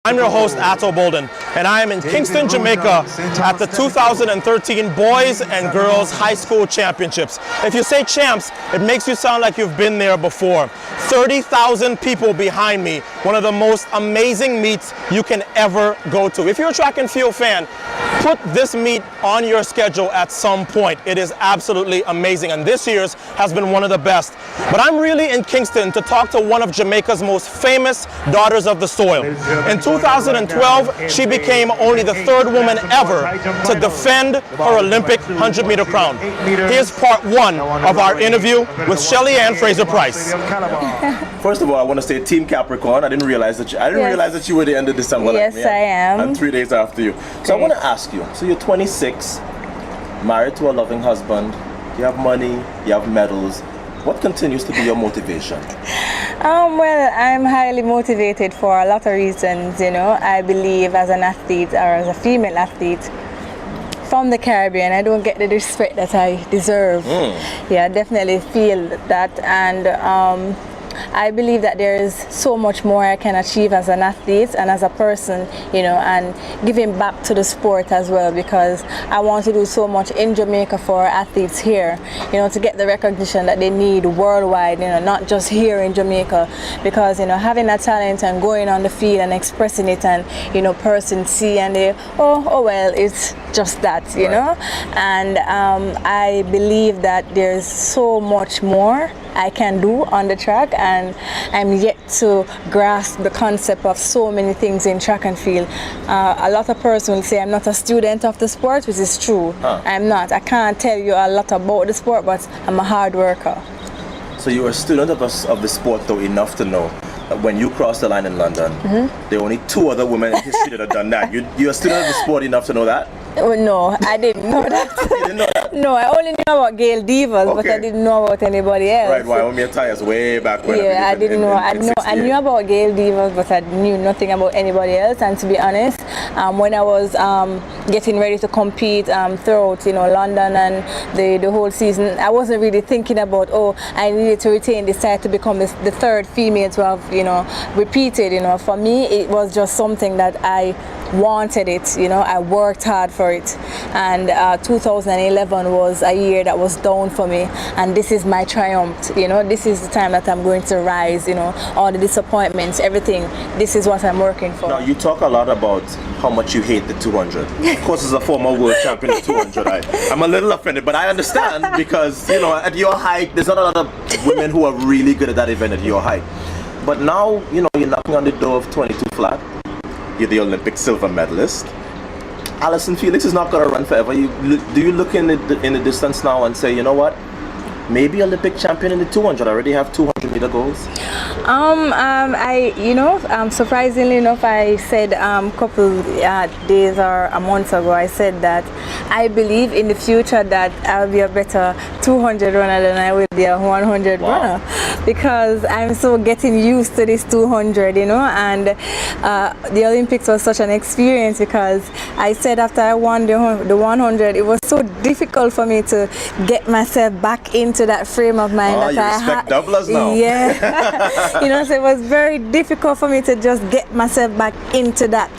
I'm your host, Atto Bolden, and I am in Kingston, Jamaica at the 2013 Boys and Girls High School Championships. If you say champs, it makes you sound like you've been there before. 30,000 people behind me, one of the most amazing meets you can ever go to. If you're a track and field fan, put this meet on your schedule at some point. It is absolutely amazing, and this year's has been one of the best. But I'm really in Kingston to talk to one of Jamaica's most famous daughters of the soil. In 2012, she became only the third woman ever to defend her Olympic 100-meter crown. Here's part one of our interview with Shelly-Ann Fraser-Pryce. First of all, I want to say Team Capricorn. I didn't realize that you were the end of December. Yes, like me. I am. I'm 3 days after you. So I want to ask you, so you're 26, married to a loving husband, you have money, you have medals. What continues to be your motivation? Well, I'm highly motivated for a lot of reasons, you know. I believe as an athlete or as a female athlete from the Caribbean, I don't get the respect that I deserve. Yeah, I definitely feel that, and I believe that there is so much more I can achieve as an athlete and as a person, you know, and giving back to the sport as well, because I want to do so much in Jamaica for athletes here, you know, to get the recognition that they need worldwide, you know, not just here in Jamaica, because, you know, having a talent and going on the field and expressing it, and, you know, persons see and they, oh well, it's just that, you know, and I believe that there's so much more I can do on the track, and I'm yet to grasp the concept of so many things in track and field. A lot of persons will say I'm not a student of the sport, which is true. I'm not. I can't tell you a lot about the sport, but I'm a hard worker. So you're a student of the sport, though, enough to know that when you crossed the line in London, there are only 2 other women in history that have done that. You're a student of the sport enough to know that? Oh, no, I didn't know that. You didn't know that? No, I only knew about Gail Divas, but I didn't know about anybody else. Right, Wyoming Tires way back when. Yeah, I didn't know. I knew about Gail Divas, but I knew nothing about anybody else. And to be honest, when I was getting ready to compete throughout, you know, London and the whole season, I wasn't really thinking about, oh, I needed to retain this title to become the third female to have, you know, repeated. You know, for me, it was just something that I wanted it, you know. I worked hard for it, and 2011 was a year that was down for me, and this is my triumph, you know. This is the time that I'm going to rise, you know. All the disappointments, everything, this is what I'm working for. Now, you talk a lot about how much you hate the 200. Of course, as a former world champion of 200, I'm a little offended, but I understand, because, you know, at your height, there's not a lot of women who are really good at that event at your height. But now, you know, you're knocking on the door of 22 flat. You're the Olympic silver medalist. Allyson Felix is not going to run forever. Do you look in the distance now and say, you know what? Maybe Olympic champion in the 200. I already have 200-meter goals. Surprisingly enough, I said a couple days or a month ago, I said that I believe in the future that I'll be a better 200 runner than I will be a 100 runner, because I'm so getting used to this 200, you know, and the Olympics was such an experience, because I said after I won the 100, it was so difficult for me to get myself back into that frame of mind that I had. Doublers now. Yeah. You know, so it was very difficult for me to just get myself back into that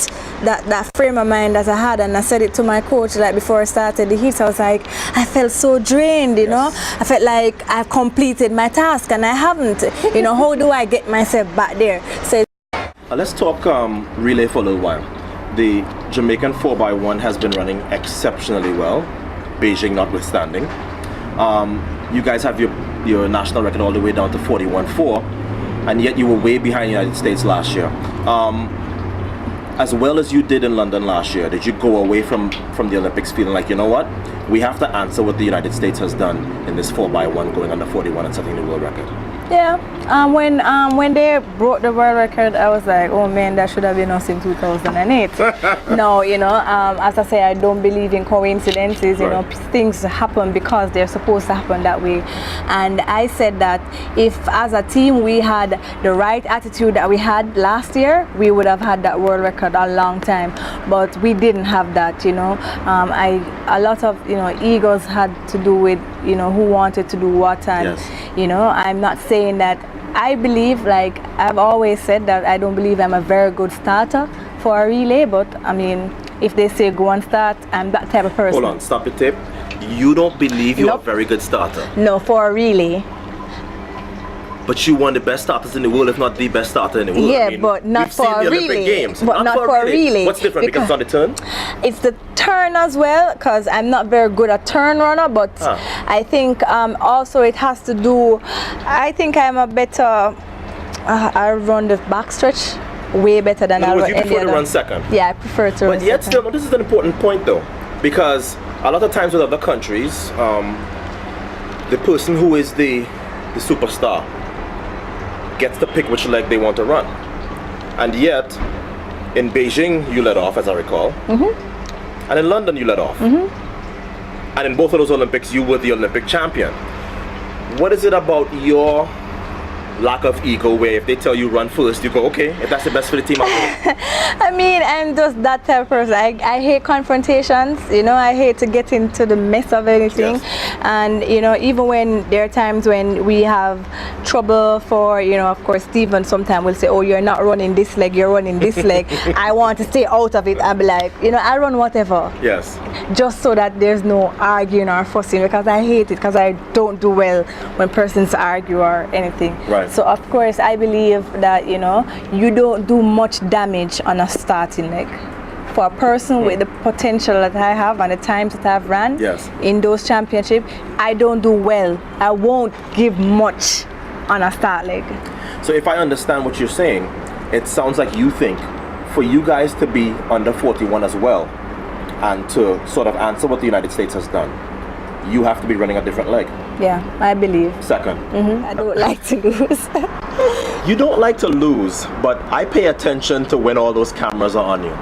frame of mind that I had. And I said it to my coach, like, before I started the heat, I was like, I felt so drained, you know. I felt like I've completed my task and I haven't. You know, how do I get myself back there? So let's talk relay for a little while. The Jamaican 4x1 has been running exceptionally well, Beijing notwithstanding. You guys have your national record all the way down to 41.4, and yet you were way behind the United States last year. As well as you did in London last year, did you go away from the Olympics feeling like, you know what, we have to answer what the United States has done in this 4x1, going under 41 and setting the world record? Yeah, when they broke the world record, I was like, oh man, that should have been us in 2008. No, you know, as I say, I don't believe in coincidences. You know, things happen because they're supposed to happen that way. And I said that if as a team we had the right attitude that we had last year, we would have had that world record a long time. But we didn't have that, you know. A lot of, you know, egos had to do with, you know, who wanted to do what, and you know, I'm not saying that. I believe, like I've always said, that I don't believe I'm a very good starter, for a relay, but I mean, if they say go and start, I'm that type of person. Hold on, stop the tape. You don't believe you're Nope. a very good starter, No, for a relay. but you one of the best starters in the world, if not the best starter in the world. Yeah, I mean, but not we've for seen a the Olympic relay. Games. But not for a relay. What's different? Because it's on the turn? It's the turn as well, because I'm not very good at turn runner, but I think also it has to do, I think I'm a better, I run the backstretch way better than I In other run words, you any prefer to other. run second. Yeah, I prefer to run But yet second. still, this is an important point though, because a lot of times with other countries, the person who is the superstar gets to pick which leg they want to run. And yet, in Beijing, you led off, as I recall. And in London, you led off. And in both of those Olympics, you were the Olympic champion. What is it about your lack of ego where if they tell you run first, you go, okay, if that's the best for the team, I'll go. I mean, I'm just that type of person. I hate confrontations, you know, I hate to get into the mess of anything. Yes. And, you know, even when there are times when we have trouble for, you know, of course, Stephen sometimes will say, oh, you're not running this leg, you're running this leg. I want to stay out of it. I'll be like, you know, I run whatever. Yes. Just so that there's no arguing or fussing, because I hate it, because I don't do well when persons argue or anything. Right. So of course I believe that, you know, you don't do much damage on a starting leg. For a person with the potential that I have and the times that I've ran Yes. in those championships, I don't do well. I won't give much on a start leg. So if I understand what you're saying, it sounds like you think for you guys to be under 41 as well and to sort of answer what the United States has done, you have to be running a different leg. Yeah, I believe. Second. I don't like to lose. You don't like to lose, but I pay attention to when all those cameras are on you.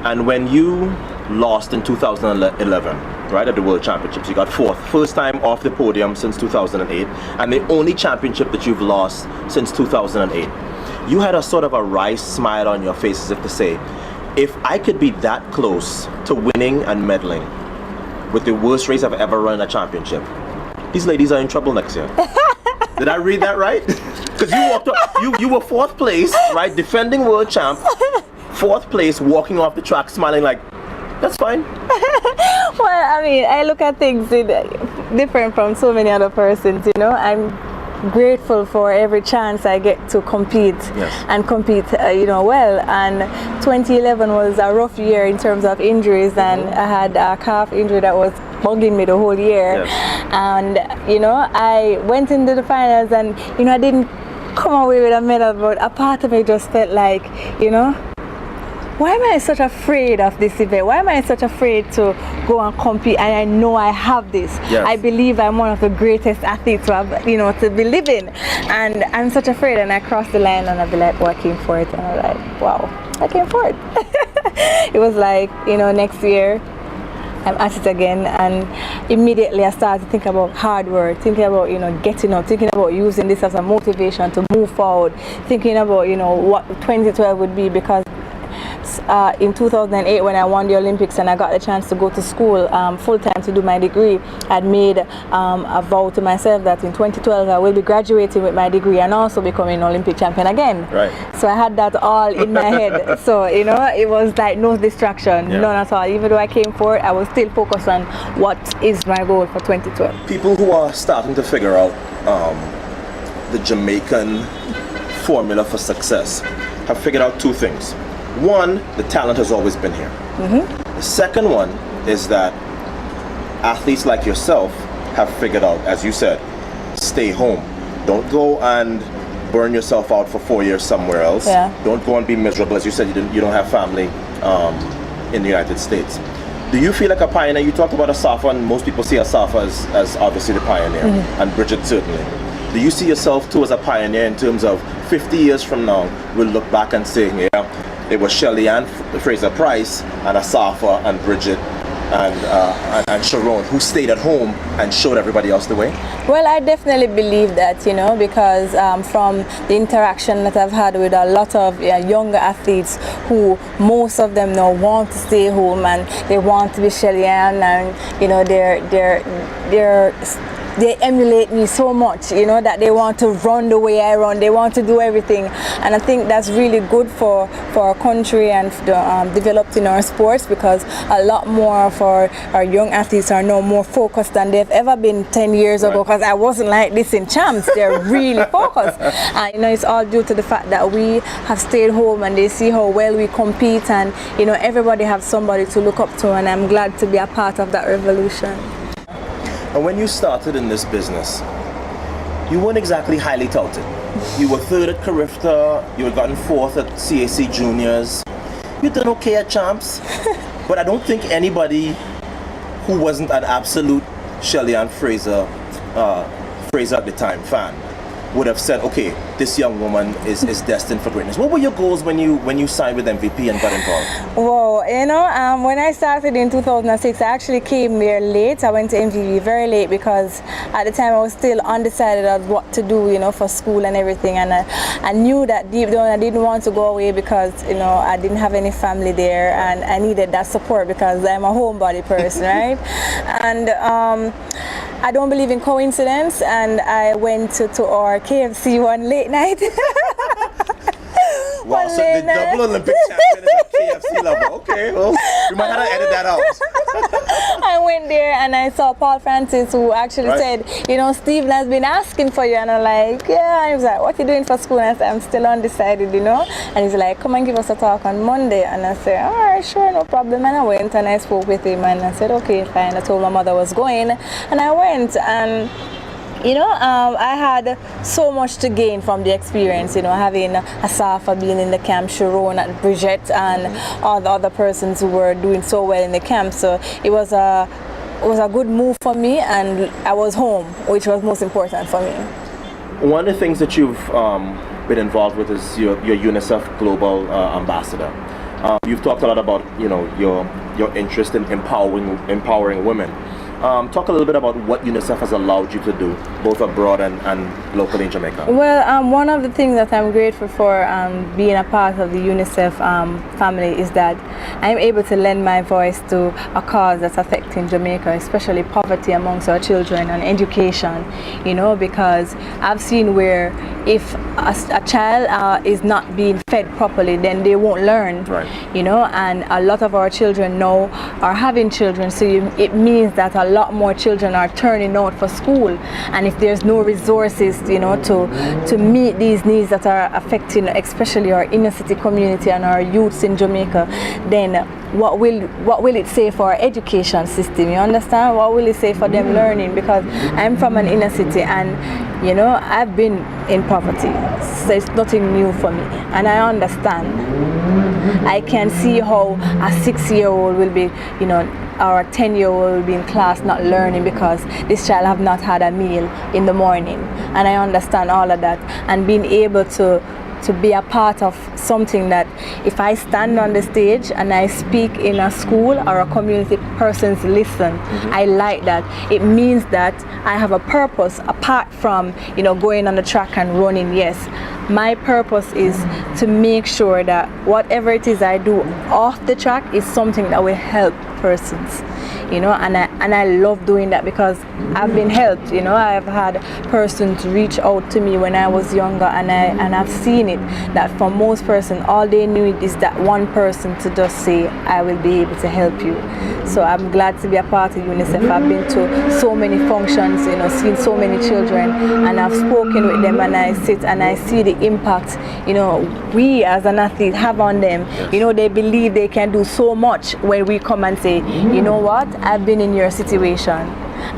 And when you lost in 2011, right, at the World Championships, you got fourth. First time off the podium since 2008, and the only championship that you've lost since 2008. You had a sort of a wry smile on your face as if to say, if I could be that close to winning and medaling with the worst race I've ever run in a championship, these ladies are in trouble next year. Did I read that right? Because you walked up, you were fourth place, right? Defending world champ, fourth place, walking off the track, smiling like, that's fine. Well, I mean, I look at things different from so many other persons, you know. I'm grateful for every chance I get to compete. Yes. And compete, you know, well. And 2011 was a rough year in terms of injuries, and I had a calf injury that was bugging me the whole year. Yes. And, you know, I went into the finals and, you know, I didn't come away with a medal, but a part of me just felt like, you know, why am I such afraid of this event? Why am I such afraid to go and compete? And I know I have this. Yes. I believe I'm one of the greatest athletes to have, you know, to be living. And I'm such afraid. And I crossed the line and I'd be like, oh, I came for it. And I'm like, wow, I came for it. It was like, you know, next year I'm at it again, and immediately I started to think about hard work, thinking about, you know, getting up, thinking about using this as a motivation to move forward, thinking about, you know, what 2012 would be, because in 2008 when I won the Olympics and I got the chance to go to school full-time to do my degree, I'd made a vow to myself that in 2012 I will be graduating with my degree and also becoming an Olympic champion again. Right. So I had that all in my head. So, you know, it was like no distraction, Yeah. none at all. Even though I came for it, I was still focused on what is my goal for 2012. People who are starting to figure out the Jamaican formula for success have figured out two things. One, the talent has always been here. The second one is that athletes like yourself have figured out, as you said, stay home. Don't go and burn yourself out for 4 years somewhere else. Yeah. Don't go and be miserable. As you said, you don't have family in the United States. Do you feel like a pioneer? You talked about Asafa, and most people see Asafa as obviously the pioneer, and Bridget certainly. Do you see yourself too as a pioneer in terms of 50 years from now, we'll look back and say, yeah, it was Shelly-Ann Fraser-Pryce and Asafa and Bridget and Sharon who stayed at home and showed everybody else the way? Well, I definitely believe that, you know, because from the interaction that I've had with a lot of younger athletes who most of them now want to stay home and they want to be Shelly-Ann, and, you know, they're they emulate me so much, you know, that they want to run the way I run. They want to do everything, and I think that's really good for our country and developing our sports, because a lot more of our young athletes are now more focused than they've ever been 10 years ago, because I wasn't like this in champs. They're really focused, and you know, it's all due to the fact that we have stayed home and they see how well we compete, and you know, everybody has somebody to look up to, and I'm glad to be a part of that revolution. And when you started in this business, you weren't exactly highly touted. You were third at Carifta, you had gotten fourth at CAC Juniors. You done okay at champs, but I don't think anybody who wasn't an absolute Shelly-Ann Fraser at the time fan would have said, okay, this young woman is destined for greatness. What were your goals when you signed with MVP and got involved? Well, you know, when I started in 2006, I actually came here late. I went to MVP very late because at the time I was still undecided on what to do, you know, for school and everything. And I knew that deep down I didn't want to go away because, you know, I didn't have any family there, and I needed that support because I'm a homebody person, right? And I don't believe in coincidence, and I went to our KFC one late night. Wow, so the double Olympic champion is a KFC lover. Okay, well, we might have to edit that out. I went there and I saw Paul Francis, who actually said, you know, Steve has been asking for you. And I'm like, yeah. I was like, what are you doing for school? And I said, I'm still undecided, you know. And he's like, come and give us a talk on Monday. And I said, all right, sure, no problem. And I went and I spoke with him and I said, okay, fine. I told my mother I was going, and I went. And you know, I had so much to gain from the experience, you know, having Asafa being in the camp, Sharon, and Bridget, and all the other persons who were doing so well in the camp. So it was a good move for me, and I was home, which was most important for me. One of the things that you've been involved with is your UNICEF Global Ambassador. You've talked a lot about, you know, your interest in empowering women. Talk a little bit about what UNICEF has allowed you to do, both abroad and locally in Jamaica. Well, one of the things that I'm grateful for being a part of the UNICEF family is that I'm able to lend my voice to a cause that's affecting Jamaica, especially poverty amongst our children and education, you know, because I've seen where if a child is not being fed properly, then they won't learn, you know, and a lot of our children now are having children, so it means that a lot more children are turning out for school, and if there's no resources, you know, to meet these needs that are affecting especially our inner city community and our youths in Jamaica, then what will it say for our education system? You understand? What will it say for them learning? Because I'm from an inner city, and you know, I've been in poverty, so it's nothing new for me, and I understand. I can see how a 6-year-old will be, you know, or a 10-year-old will be in class not learning because this child have not had a meal in the morning, and I understand all of that. And being able to be a part of something that if I stand on the stage and I speak in a school or a community, persons listen, I like that. It means that I have a purpose apart from, you know, going on the track and running. Yes, my purpose is to make sure that whatever it is I do off the track is something that will help persons, you know, and I love doing that because I've been helped, you know. I've had persons reach out to me when I was younger, and I've seen it that for most persons all they need is that one person to just say, I will be able to help you. So I'm glad to be a part of UNICEF. I've been to so many functions, you know, seen so many children, and I've spoken with them, and I sit and I see the impact, you know, we as an athlete have on them. You know, they believe they can do so much when we come and say, you know what, I've been in your situation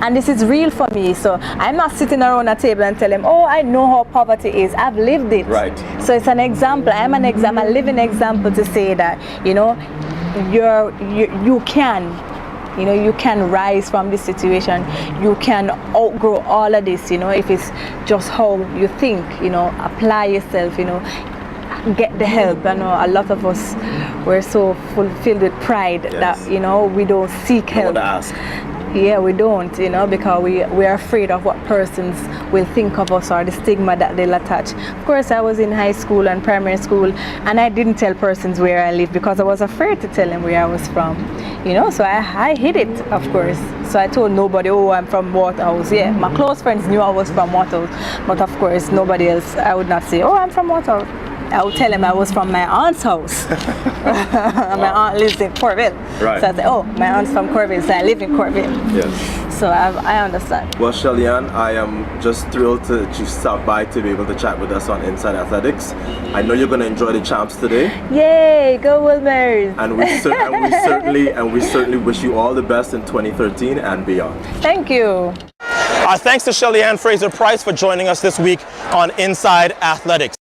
and this is real for me. So I'm not sitting around a table and tell them, oh, I know how poverty is. I've lived it. Right. So it's an example. I'm a living example to say that, you know, you can, you know, you can rise from this situation. You can outgrow all of this, you know, if it's just how you think, you know, apply yourself, you know, get the help. I know a lot of us, we're so fulfilled with pride that, you know, we don't seek help. Don't ask. Yeah, we don't, you know, because we're afraid of what persons will think of us or the stigma that they'll attach. Of course, I was in high school and primary school, and I didn't tell persons where I live because I was afraid to tell them where I was from. You know, so I hid it, of course. So I told nobody, oh, I'm from Waterhouse. Yeah, my close friends knew I was from Waterhouse, but of course, nobody else, I would not say, oh, I'm from Waterhouse. I would tell them I was from my aunt's house. My aunt lives in Corville. Right. So I said, oh, my aunt's from Corville, so I live in Corville. Yes. So I understand. Well, Shelly-Ann, I am just thrilled that you stopped by to be able to chat with us on Inside Athletics. I know you're going to enjoy the champs today. Yay, go Wilmers! And we certainly wish you all the best in 2013 and beyond. Thank you. Thanks to Shelly-Ann Fraser-Pryce for joining us this week on Inside Athletics.